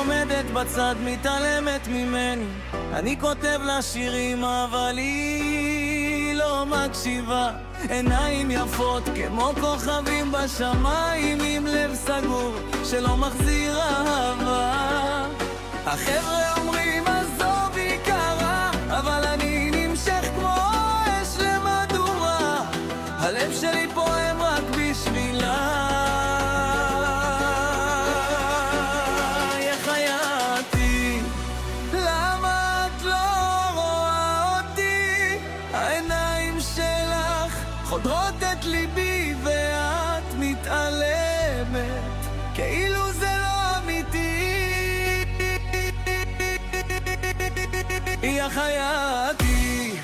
עומדת בצד, מתעלמת ממני. אני כותב לה שירים אבל היא לא מקשיבה. עיניים יפות כמו כוכבים בשמיים, עם לב סגור שלא מחזיר אהבה. החבר'ה אומרים עזוב היא קרה, אבל אני נמשך כמו אש למדורה. הלב שלי פועם רק בשבילה. חודרות את ליבי ואת מתעלמת כאילו זה לא אמיתי. היא החייתי.